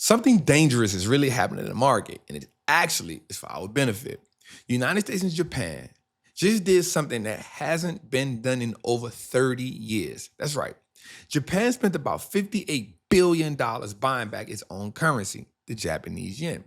Something dangerous is really happening in the market, and it actually is for our benefit. United States and Japan just did something that hasn't been done in over 30 years. That's right. Japan spent about $58 billion buying back its own currency, the Japanese yen.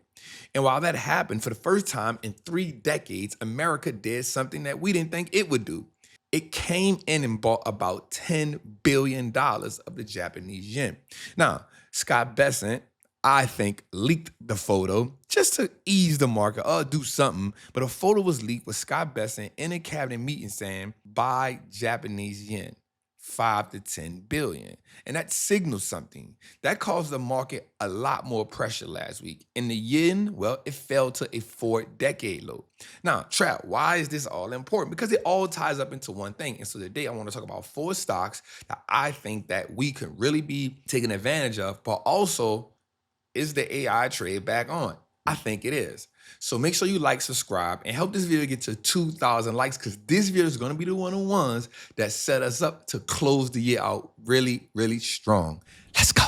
And while that happened for the first time in 3 decades, America did something that we didn't think it would do. It came in and bought about $10 billion of the Japanese yen. Now, Scott Bessent, I think, leaked the photo just to ease the market or do something. But a photo was leaked with Scott Bessent in a cabinet meeting saying, buy Japanese yen, 5 to 10 billion. And that signals something. That caused the market a lot more pressure last week. And the yen, well, it fell to a 4-decade low. Now, Trap, why is this all important? Because it all ties up into one thing. And so today I want to talk about 4 stocks that I think that we could really be taking advantage of, but also, is the AI trade back on? I think it is. So make sure you like, subscribe, and help this video get to 2,000 likes, because this video is going to be the one of the ones that set us up to close the year out really, really strong. Let's go.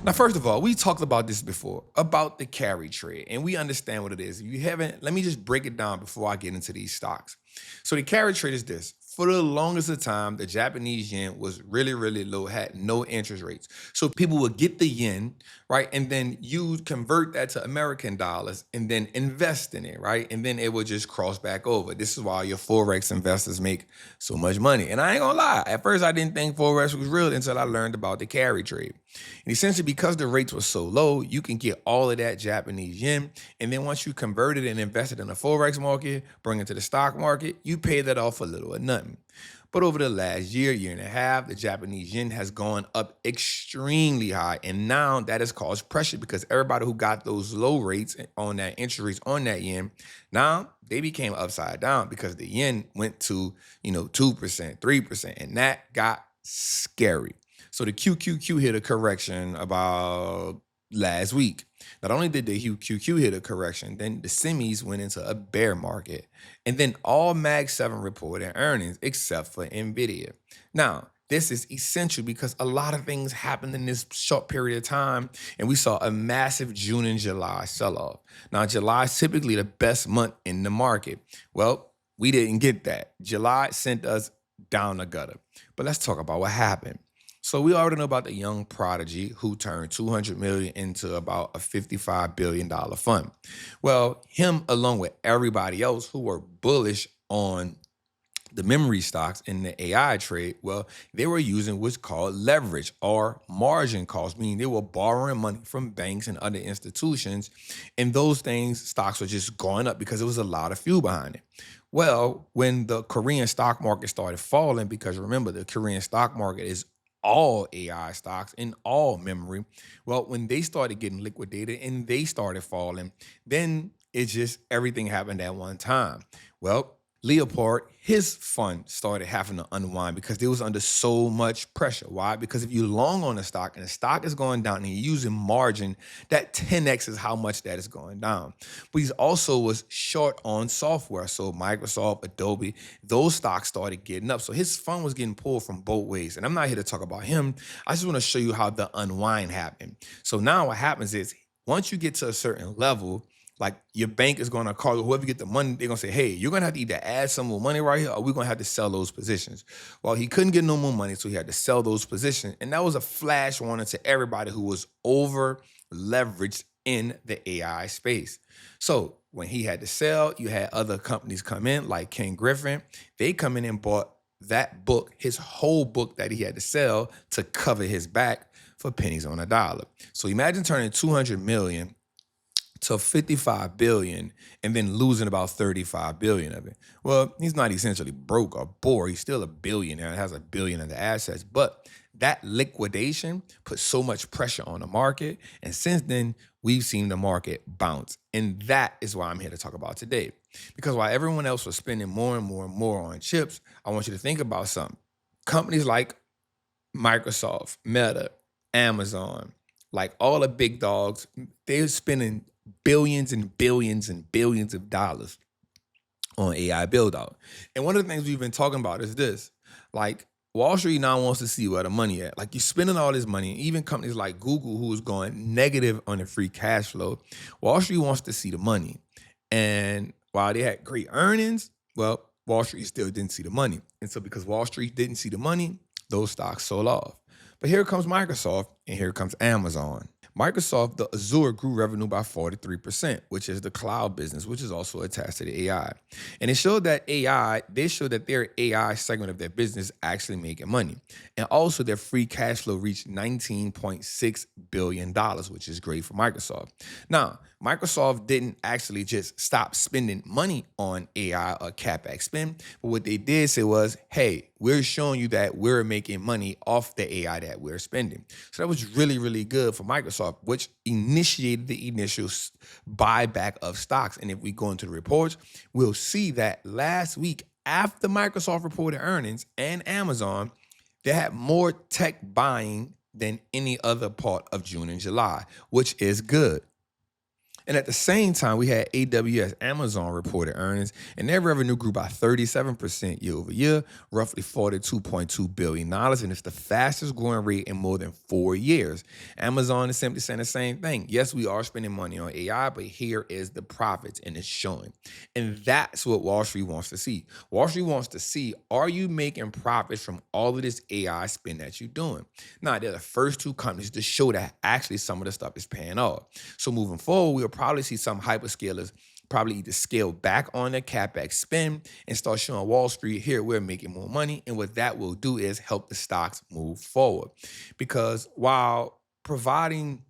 Now, first of all, we talked about this before, about the carry trade, and we understand what it is. If you haven't, let me just break it down before I get into these stocks. So the carry trade is this. For the longest of time, the Japanese yen was really, really low, had no interest rates. So people would get the yen, right? And then you convert that to American dollars and then invest in it, right? And then it would just cross back over. This is why your Forex investors make so much money. And I ain't gonna lie, at first I didn't think Forex was real until I learned about the carry trade. And essentially, because the rates were so low, you can get all of that Japanese yen. And then once you convert it and invest it in the Forex market, bring it to the stock market, you pay that off for little or nothing. But over the last year, year and a half, the Japanese yen has gone up extremely high. And now that has caused pressure because everybody who got those low rates on that interest rates on that yen, now they became upside down because the yen went to, 2%, 3%, and that got scary. So the QQQ hit a correction about last week. Not only did the QQQ hit a correction, then the semis went into a bear market. And then all Mag 7 reported earnings except for NVIDIA. Now, this is essential because a lot of things happened in this short period of time, and we saw a massive June and July sell-off. Now, July is typically the best month in the market. Well, we didn't get that. July sent us down the gutter. But let's talk about what happened. So we already know about the young prodigy who turned $200 million into about a $55 billion fund. Well, him along with everybody else who were bullish on the memory stocks in the AI trade, well, they were using what's called leverage or margin calls, meaning they were borrowing money from banks and other institutions. And those stocks were just going up because there was a lot of fuel behind it. Well, when the Korean stock market started falling, because remember, the Korean stock market is all AI stocks and all memory. Well, when they started getting liquidated and they started falling, then everything happened at one time. Well, Leopard, his fund started having to unwind because they was under so much pressure. Why? Because if you long on a stock and the stock is going down and you're using margin, that 10x is how much that is going down. But he also was short on software. So Microsoft, Adobe, those stocks started getting up. So his fund was getting pulled from both ways. And I'm not here to talk about him. I just want to show you how the unwind happened. So now what happens is once you get to a certain level, like your bank is going to call whoever get the money, they're going to say, hey, you're going to have to either add some more money right here or we're going to have to sell those positions. Well, he couldn't get no more money, so he had to sell those positions. And that was a flash warning to everybody who was over leveraged in the AI space. So when he had to sell, you had other companies come in like Ken Griffin. They come in and bought that book, his whole book that he had to sell to cover his back for pennies on a dollar. So imagine turning 200 million to 55 billion and then losing about 35 billion of it. Well, he's not essentially broke or poor. He's still a billionaire and has $1 billion of the assets. But that liquidation put so much pressure on the market. And since then, we've seen the market bounce. And that is why I'm here to talk about today. Because while everyone else was spending more and more and more on chips, I want you to think about something. Companies like Microsoft, Meta, Amazon, like all the big dogs, they're spending billions and billions and billions of dollars on AI build out. And one of the things we've been talking about is this, like, Wall Street now wants to see where the money at. Like, you're spending all this money, even companies like Google, who is going negative on the free cash flow, Wall Street wants to see the money. And while they had great earnings, well, Wall Street still didn't see the money. And so because Wall Street didn't see the money, those stocks sold off. But here comes Microsoft and here comes Amazon. Microsoft, the Azure grew revenue by 43%, which is the cloud business, which is also attached to the AI. And it showed that their AI segment of their business actually making money. And also their free cash flow reached $19.6 billion, which is great for Microsoft. Now, Microsoft didn't actually just stop spending money on AI or CapEx spend, but what they did say was, hey, we're showing you that we're making money off the AI that we're spending. So that was really, really good for Microsoft, which initiated the initial buyback of stocks. And if we go into the reports, we'll see that last week, after Microsoft reported earnings and Amazon, they had more tech buying than any other part of June and July, which is good. And at the same time, we had AWS, Amazon reported earnings, and their revenue grew by 37% year over year, roughly $42.2 billion, and it's the fastest growing rate in more than 4 years. Amazon is simply saying the same thing. Yes, we are spending money on AI, but here is the profits, and it's showing. And that's what Wall Street wants to see. Wall Street wants to see, are you making profits from all of this AI spend that you're doing? Now, they're the first two companies to show that actually some of the stuff is paying off. So moving forward, we'll probably see some hyperscalers probably either scale back on their CapEx spend and start showing Wall Street, here, we're making more money. And what that will do is help the stocks move forward. Because while providing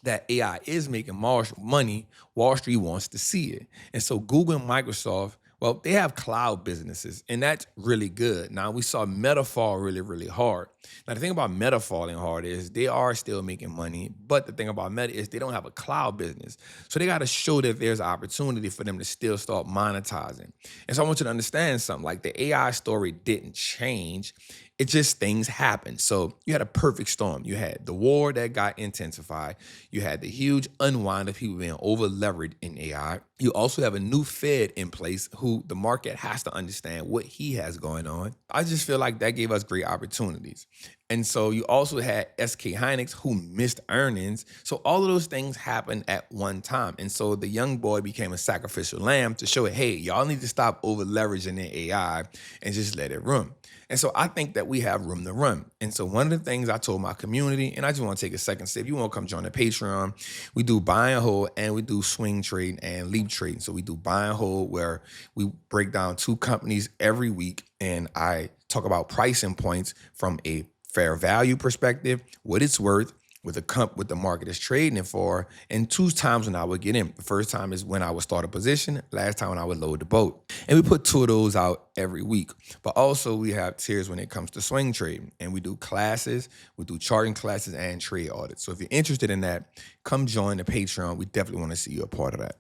that AI is making more money, Wall Street wants to see it. And so Google and Microsoft, well, they have cloud businesses, and that's really good. Now, we saw Meta fall really, really hard. Now, the thing about Meta falling hard is they are still making money, but the thing about Meta is they don't have a cloud business. So they got to show that there's opportunity for them to still start monetizing. And so I want you to understand something. Like, the AI story didn't change. It just, things happened. So you had a perfect storm. You had the war that got intensified. You had the huge unwind of people being over leveraged in AI. You also have a new Fed in place who the market has to understand what he has going on. I just feel like that gave us great opportunities. And so you also had SK Hynix who missed earnings. So all of those things happened at one time. And so the young boy became a sacrificial lamb to show it, hey, y'all need to stop over leveraging the AI and just let it run. And so I think that we have room to run. And so one of the things I told my community, and I just want to take a second, say, if you want to come join the Patreon, we do buy and hold, and we do swing trade and leap trade. So we do buy and hold, where we break down two companies every week, and I talk about pricing points from a fair value perspective, what it's worth, with the market is trading it for, and 2 times when I would get in. The first time is when I would start a position, last time when I would load the boat. And we put 2 of those out every week. But also we have tiers when it comes to swing trading, and we do classes, we do charting classes and trade audits. So if you're interested in that, come join the Patreon. We definitely want to see you a part of that.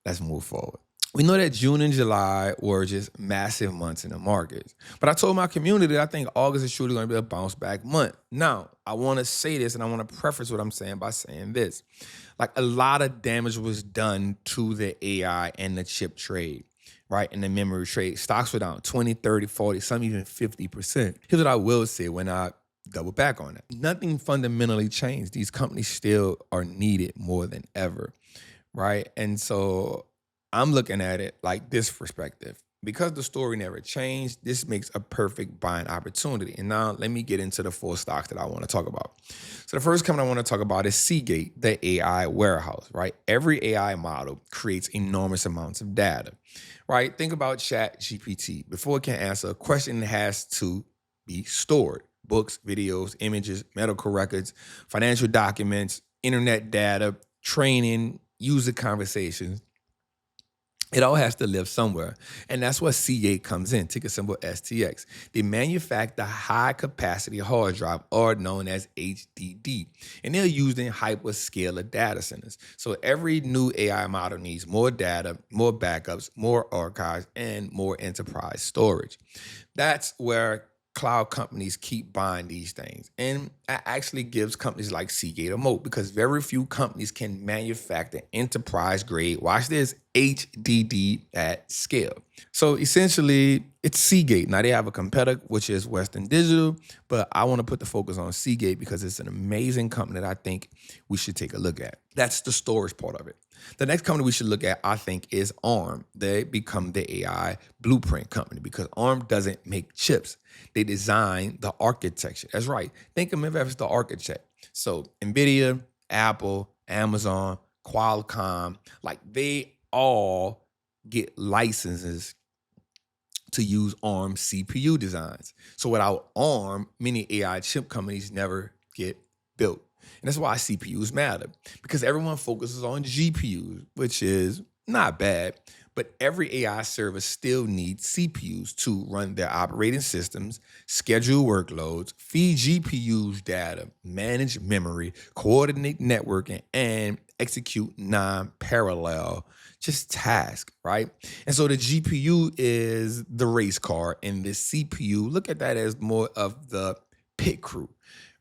Let's move forward. We know that June and July were just massive months in the markets. But I told my community that I think August is truly going to be a bounce back month. Now, I want to say this, and I want to preface what I'm saying by saying this. Like, a lot of damage was done to the AI and the chip trade, right? And the memory trade. Stocks were down 20, 30, 40, some even 50%. Here's what I will say when I double back on it. Nothing fundamentally changed. These companies still are needed more than ever, right? And so I'm looking at it like this perspective. Because the story never changed, this makes a perfect buying opportunity. And now let me get into the 4 stocks that I want to talk about. So the first company I want to talk about is Seagate, the AI warehouse, right? Every AI model creates enormous amounts of data, right? Think about ChatGPT. Before it can answer a question, it has to be stored. Books, videos, images, medical records, financial documents, internet data, training, user conversations. It all has to live somewhere. And that's where Seagate comes in, ticker symbol STX. They manufacture high-capacity hard drive, or known as HDD. And they're used in hyperscaler data centers. So every new AI model needs more data, more backups, more archives, and more enterprise storage. That's where cloud companies keep buying these things. And that actually gives companies like Seagate a moat because very few companies can manufacture enterprise grade, watch this, HDD at scale. So essentially, it's Seagate. Now they have a competitor, which is Western Digital, but I want to put the focus on Seagate because it's an amazing company that I think we should take a look at. That's the storage part of it. The next company we should look at, I think, is ARM. They become the AI blueprint company because ARM doesn't make chips. They design the architecture. That's right. Think of them as the architect. So NVIDIA, Apple, Amazon, Qualcomm, like they all get licenses to use ARM CPU designs. So without ARM, many AI chip companies never get built. And that's why CPUs matter, because everyone focuses on GPUs, which is not bad, but every AI server still needs CPUs to run their operating systems, schedule workloads, feed GPUs data, manage memory, coordinate networking, and execute non-parallel just task, right? And so the GPU is the race car, and the CPU, look at that as more of the pit crew,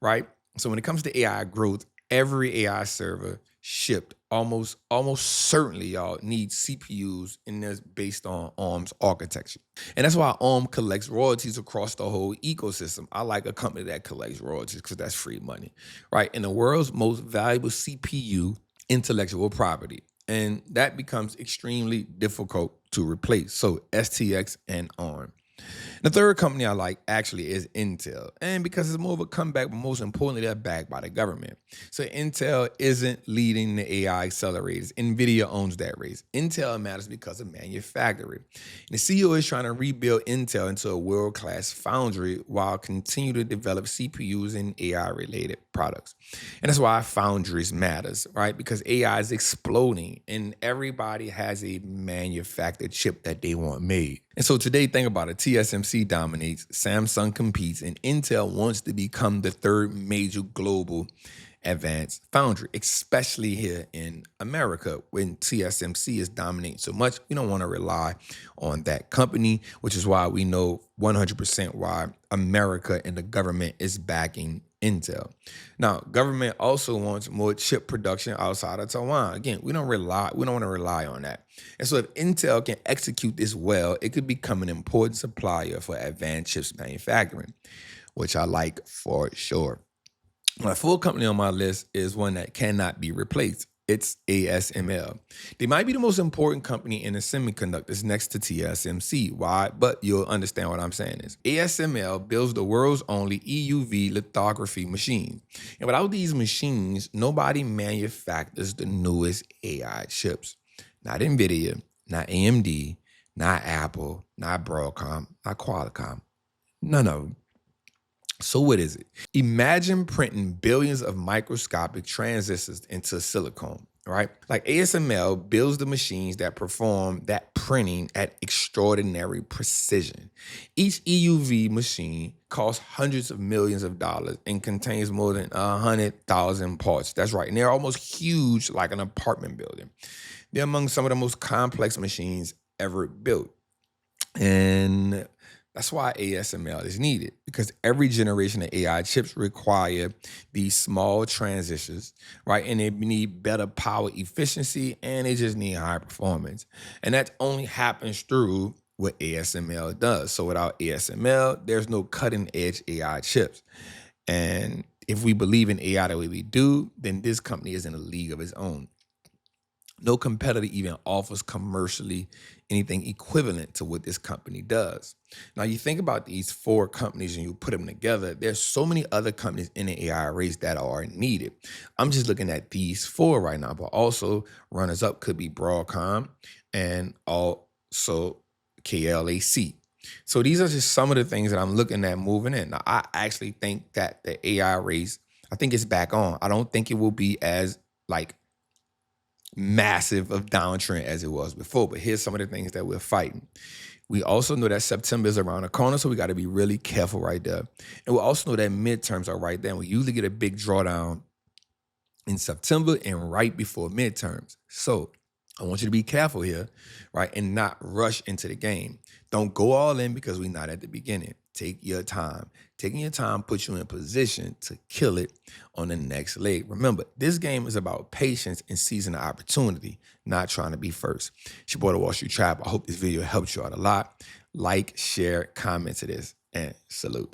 right? So when it comes to AI growth, every AI server shipped almost certainly, y'all, needs CPUs, and that's based on ARM's architecture. And that's why ARM collects royalties across the whole ecosystem. I like a company that collects royalties because that's free money, right? In the world's most valuable CPU, intellectual property. And that becomes extremely difficult to replace. So STX and ARM. The third company I like actually is Intel. And because it's more of a comeback, but most importantly, they're backed by the government. So Intel isn't leading the AI accelerators. NVIDIA owns that race. Intel matters because of manufacturing. And the CEO is trying to rebuild Intel into a world-class foundry while continuing to develop CPUs and AI-related products. And that's why foundries matters, right? Because AI is exploding and everybody has a manufactured chip that they want made. And so today, think about it. TSMC dominates, Samsung competes, and Intel wants to become the third major global advanced foundry, especially here in America. When TSMC is dominating so much, we don't want to rely on that company, which is why we know 100% why America and the government is backing Intel. Now, government also wants more chip production outside of Taiwan. Again, we don't want to rely on that. And so if Intel can execute this well, it could become an important supplier for advanced chips manufacturing, which I like for sure. My full company on my list is one that cannot be replaced. It's ASML. They might be the most important company in the semiconductors next to TSMC. Why? But you'll understand what I'm saying is. ASML builds the world's only EUV lithography machine. And without these machines, nobody manufactures the newest AI chips. Not NVIDIA, not AMD, not Apple, not Broadcom, not Qualcomm. None of them. So what is it? Imagine printing billions of microscopic transistors into silicon, right? Like ASML builds the machines that perform that printing at extraordinary precision. Each EUV machine costs hundreds of millions of dollars and contains more than 100,000 parts. That's right. And they're almost huge, like an apartment building. They're among some of the most complex machines ever built. And that's why ASML is needed, because every generation of AI chips require these small transistors, right? And they need better power efficiency and they just need high performance. And that only happens through what ASML does. So without ASML, there's no cutting edge AI chips. And if we believe in AI the way we do, then this company is in a league of its own. No competitor even offers commercially anything equivalent to what this company does. Now, you think about these four companies and you put them together, there's so many other companies in the AI race that are needed. I'm just looking at these four right now, but also runners up could be Broadcom and also KLAC. So these are just some of the things that I'm looking at moving in. Now, I actually think that the AI race, I think it's back on. I don't think it will be as massive of downtrend as it was before, but here's some of the things that we're fighting. We also know that September is around the corner, so we got to be really careful right there. And we also know that midterms are right there. We usually get a big drawdown in September and right before midterms. So I want you to be careful here, right, and not rush into the game. Don't go all in because we're not at the beginning. take your time. Taking your time puts you in position to kill it on the next leg. Remember, this game is about patience and seizing the opportunity, not trying to be first. It's your boy, the Wall Street Trap. I hope this video helped you out a lot. Like, share, comment to this, and salute.